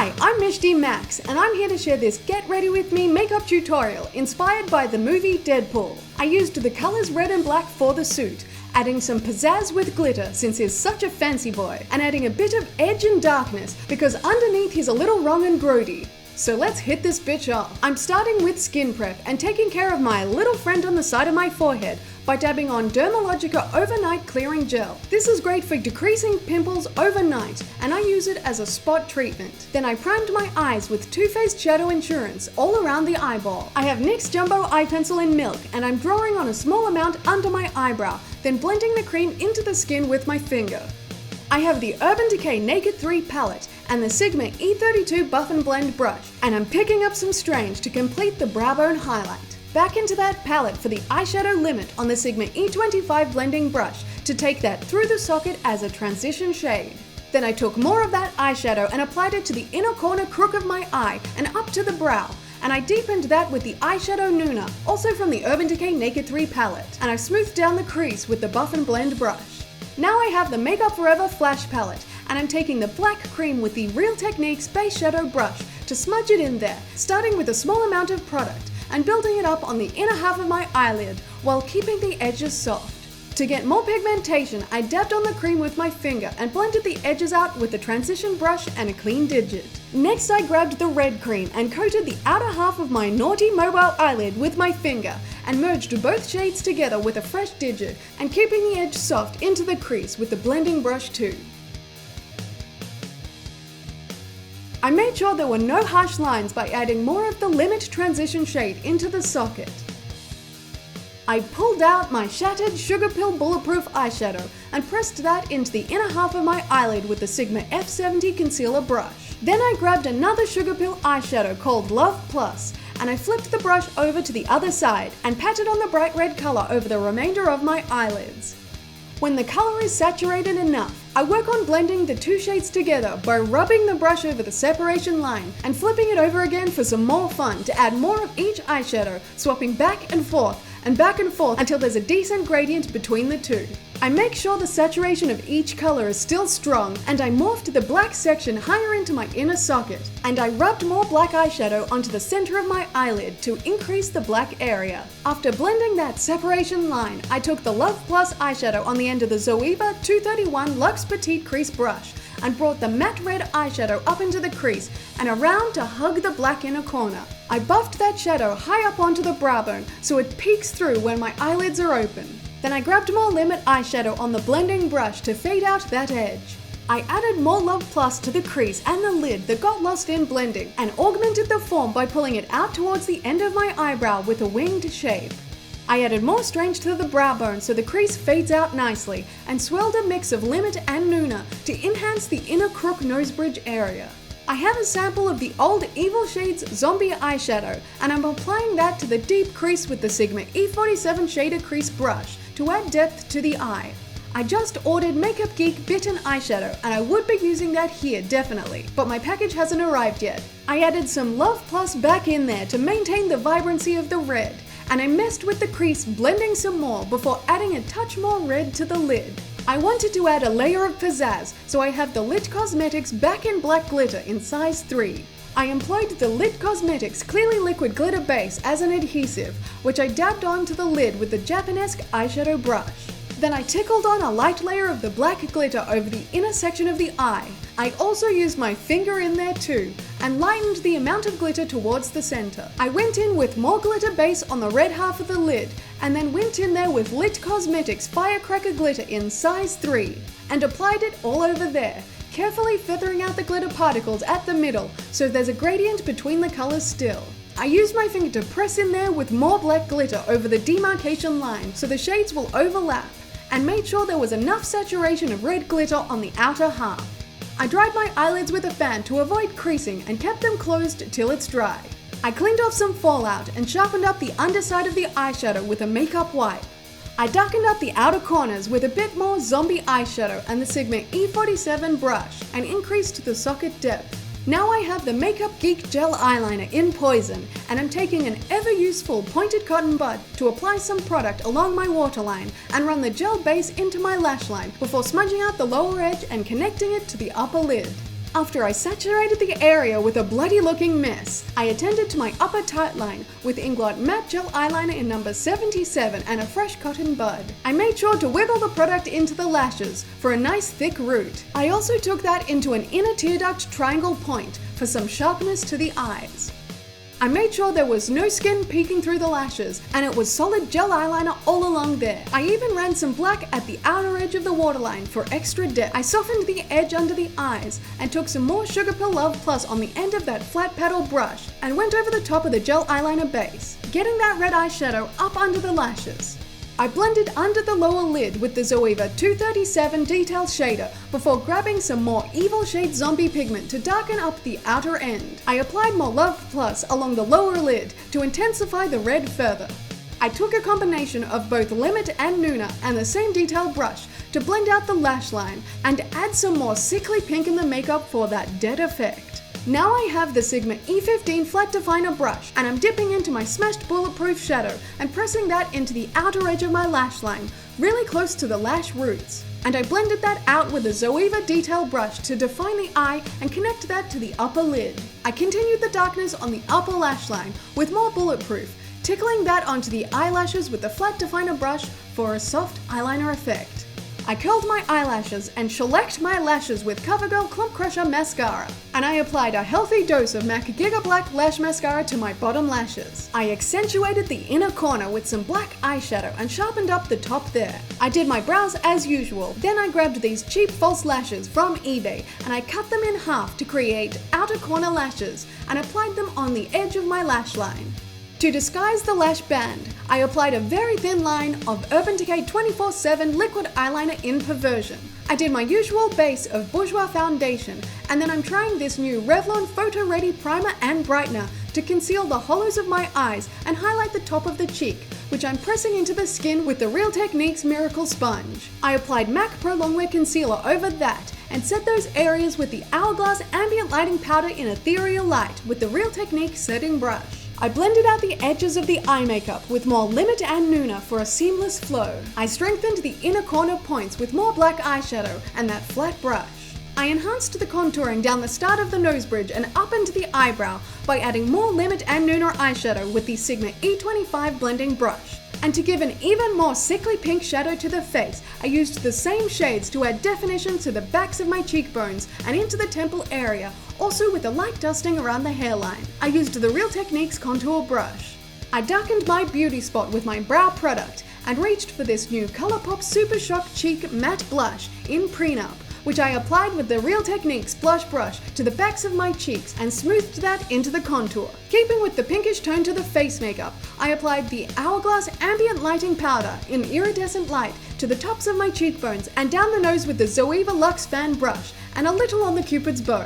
Hi, I'm Michty Maxx, and I'm here to share this Get Ready With Me makeup tutorial inspired by the movie Deadpool. I used the colors red and black for the suit, adding some pizzazz with glitter since he's such a fancy boy, and adding a bit of edge and darkness because underneath he's a little wrong and grody. So let's hit this bitch off. I'm starting with skin prep and taking care of my little friend on the side of my forehead by dabbing on Dermalogica Overnight Clearing Gel. This is great for decreasing pimples overnight, and I use it as a spot treatment. Then I primed my eyes with Too Faced Shadow Insurance all around the eyeball. I have NYX Jumbo Eye Pencil in Milk, and I'm drawing on a small amount under my eyebrow, then blending the cream into the skin with my finger. I have the Urban Decay Naked 3 palette and the Sigma E32 Buff and Blend brush, and I'm picking up some Strange to complete the brow bone highlight. Back into that palette for the eyeshadow limit on the Sigma E25 blending brush to take that through the socket as a transition shade. Then I took more of that eyeshadow and applied it to the inner corner crook of my eye and up to the brow, and I deepened that with the eyeshadow Nuna, also from the Urban Decay Naked 3 palette, and I smoothed down the crease with the Buff and Blend brush. Now I have the Makeup Forever Flash palette, and I'm taking the black cream with the Real Techniques Base Shadow brush to smudge it in there, starting with a small amount of product and building it up on the inner half of my eyelid while keeping the edges soft. To get more pigmentation, I dabbed on the cream with my finger and blended the edges out with a transition brush and a clean digit. Next, I grabbed the red cream and coated the outer half of my Naughty Mobile eyelid with my finger and merged both shades together with a fresh digit and keeping the edge soft into the crease with the blending brush too. I made sure there were no harsh lines by adding more of the Limit transition shade into the socket. I pulled out my shattered Sugarpill Bulletproof eyeshadow and pressed that into the inner half of my eyelid with the Sigma F70 concealer brush. Then I grabbed another Sugarpill eyeshadow called Love Plus, and I flipped the brush over to the other side and patted on the bright red color over the remainder of my eyelids. When the color is saturated enough, I work on blending the two shades together by rubbing the brush over the separation line and flipping it over again for some more fun to add more of each eyeshadow, swapping back and forth until there's a decent gradient between the two. I make sure the saturation of each color is still strong, and I morphed the black section higher into my inner socket, and I rubbed more black eyeshadow onto the center of my eyelid to increase the black area. After blending that separation line, I took the Love Plus eyeshadow on the end of the Zoeva 231 Luxe Petite Crease brush and brought the matte red eyeshadow up into the crease and around to hug the black inner corner. I buffed that shadow high up onto the brow bone so it peeks through when my eyelids are open. Then I grabbed more Limit eyeshadow on the blending brush to fade out that edge. I added more Love Plus to the crease and the lid that got lost in blending and augmented the form by pulling it out towards the end of my eyebrow with a winged shape. I added more Strange to the brow bone so the crease fades out nicely and swirled a mix of Limit and Nuna to enhance the inner crook nose bridge area. I have a sample of the old Evil Shades Zombie eyeshadow, and I'm applying that to the deep crease with the Sigma E47 shader crease brush to add depth to the eye. I just ordered Makeup Geek Bitten eyeshadow, and I would be using that here definitely, but my package hasn't arrived yet. I added some Love Plus back in there to maintain the vibrancy of the red, and I messed with the crease blending some more before adding a touch more red to the lid. I wanted to add a layer of pizzazz, so I have the Lit Cosmetics Back in Black Glitter in size 3. I employed the Lit Cosmetics Clearly Liquid Glitter Base as an adhesive, which I dabbed onto the lid with the Japanesque eyeshadow brush. Then I tickled on a light layer of the black glitter over the inner section of the eye. I also used my finger in there too, and lightened the amount of glitter towards the center. I went in with more glitter base on the red half of the lid, and then went in there with Lit Cosmetics Firecracker Glitter in size 3, and applied it all over there, carefully feathering out the glitter particles at the middle so there's a gradient between the colors still. I used my finger to press in there with more black glitter over the demarcation line so the shades will overlap, and made sure there was enough saturation of red glitter on the outer half. I dried my eyelids with a fan to avoid creasing and kept them closed till it's dry. I cleaned off some fallout and sharpened up the underside of the eyeshadow with a makeup wipe. I darkened up the outer corners with a bit more zombie eyeshadow and the Sigma E47 brush and increased the socket depth. Now I have the Makeup Geek Gel Eyeliner in Poison, and I'm taking an ever-useful pointed cotton bud to apply some product along my waterline and run the gel base into my lash line before smudging out the lower edge and connecting it to the upper lid. After I saturated the area with a bloody looking mess, I attended to my upper tight line with Inglot Matte Gel Eyeliner in number 77 and a fresh cotton bud. I made sure to wiggle the product into the lashes for a nice thick root. I also took that into an inner tear duct triangle point for some sharpness to the eyes. I made sure there was no skin peeking through the lashes, and it was solid gel eyeliner all along there. I even ran some black at the outer edge of the waterline for extra depth. I softened the edge under the eyes and took some more Sugarpill Love Plus on the end of that flat paddle brush and went over the top of the gel eyeliner base, getting that red eyeshadow up under the lashes. I blended under the lower lid with the Zoeva 237 Detail Shader before grabbing some more Evil Shade Zombie pigment to darken up the outer end. I applied more Love Plus along the lower lid to intensify the red further. I took a combination of both Limit and Nuna and the same detail brush to blend out the lash line and add some more sickly pink in the makeup for that dead effect. Now I have the Sigma E15 Flat Definer brush and I'm dipping into my smashed bulletproof shadow and pressing that into the outer edge of my lash line, really close to the lash roots. And I blended that out with a Zoeva detail brush to define the eye and connect that to the upper lid. I continued the darkness on the upper lash line with more bulletproof, tickling that onto the eyelashes with the Flat Definer brush for a soft eyeliner effect. I curled my eyelashes and shellacked my lashes with CoverGirl Clump Crusher Mascara, and I applied a healthy dose of MAC Giga Black Lash Mascara to my bottom lashes. I accentuated the inner corner with some black eyeshadow and sharpened up the top there. I did my brows as usual, then I grabbed these cheap false lashes from eBay and I cut them in half to create outer corner lashes and applied them on the edge of my lash line. To disguise the lash band, I applied a very thin line of Urban Decay 24/7 liquid eyeliner in Perversion. I did my usual base of Bourjois foundation, and then I'm trying this new Revlon Photo Ready Primer and Brightener to conceal the hollows of my eyes and highlight the top of the cheek, which I'm pressing into the skin with the Real Techniques Miracle Sponge. I applied MAC Pro Longwear Concealer over that and set those areas with the Hourglass Ambient Lighting Powder in Ethereal Light with the Real Techniques Setting Brush. I blended out the edges of the eye makeup with more Limit and Nuna for a seamless flow. I strengthened the inner corner points with more black eyeshadow and that flat brush. I enhanced the contouring down the start of the nose bridge and up into the eyebrow by adding more Limit and Nuna eyeshadow with the Sigma E25 blending brush. And to give an even more sickly pink shadow to the face, I used the same shades to add definition to the backs of my cheekbones and into the temple area, also with a light dusting around the hairline. I used the Real Techniques contour brush. I darkened my beauty spot with my brow product and reached for this new ColourPop Super Shock Cheek Matte Blush in Prenup, which I applied with the Real Techniques blush brush to the backs of my cheeks and smoothed that into the contour. Keeping with the pinkish tone to the face makeup, I applied the Hourglass Ambient Lighting Powder in Iridescent Light to the tops of my cheekbones and down the nose with the Zoeva Luxe Fan brush and a little on the Cupid's bow.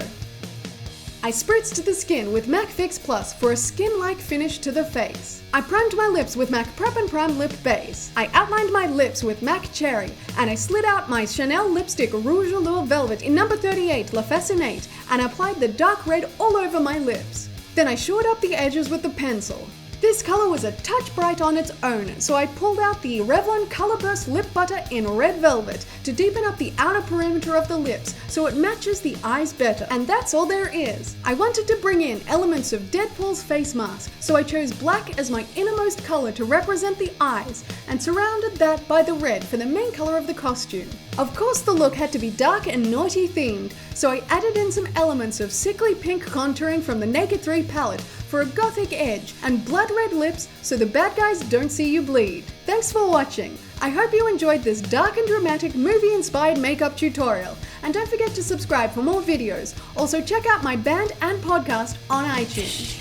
I spritzed the skin with MAC Fix Plus for a skin-like finish to the face. I primed my lips with MAC Prep and Prime Lip Base. I outlined my lips with MAC Cherry, and I slid out my Chanel lipstick Rouge Allure Velvet in number 38 La Fascinate and applied the dark red all over my lips. Then I shored up the edges with the pencil. This color was a touch bright on its own, so I pulled out the Revlon Colorburst Lip Butter in Red Velvet to deepen up the outer perimeter of the lips so it matches the eyes better. And that's all there is. I wanted to bring in elements of Deadpool's face mask, so I chose black as my innermost color to represent the eyes and surrounded that by the red for the main color of the costume. Of course the look had to be dark and naughty themed, so I added in some elements of sickly pink contouring from the Naked 3 palette for a gothic edge and blood red lips so the bad guys don't see you bleed. Thanks for watching. I hope you enjoyed this dark and dramatic movie-inspired makeup tutorial, and don't forget to subscribe for more videos. Also check out my band and podcast on iTunes.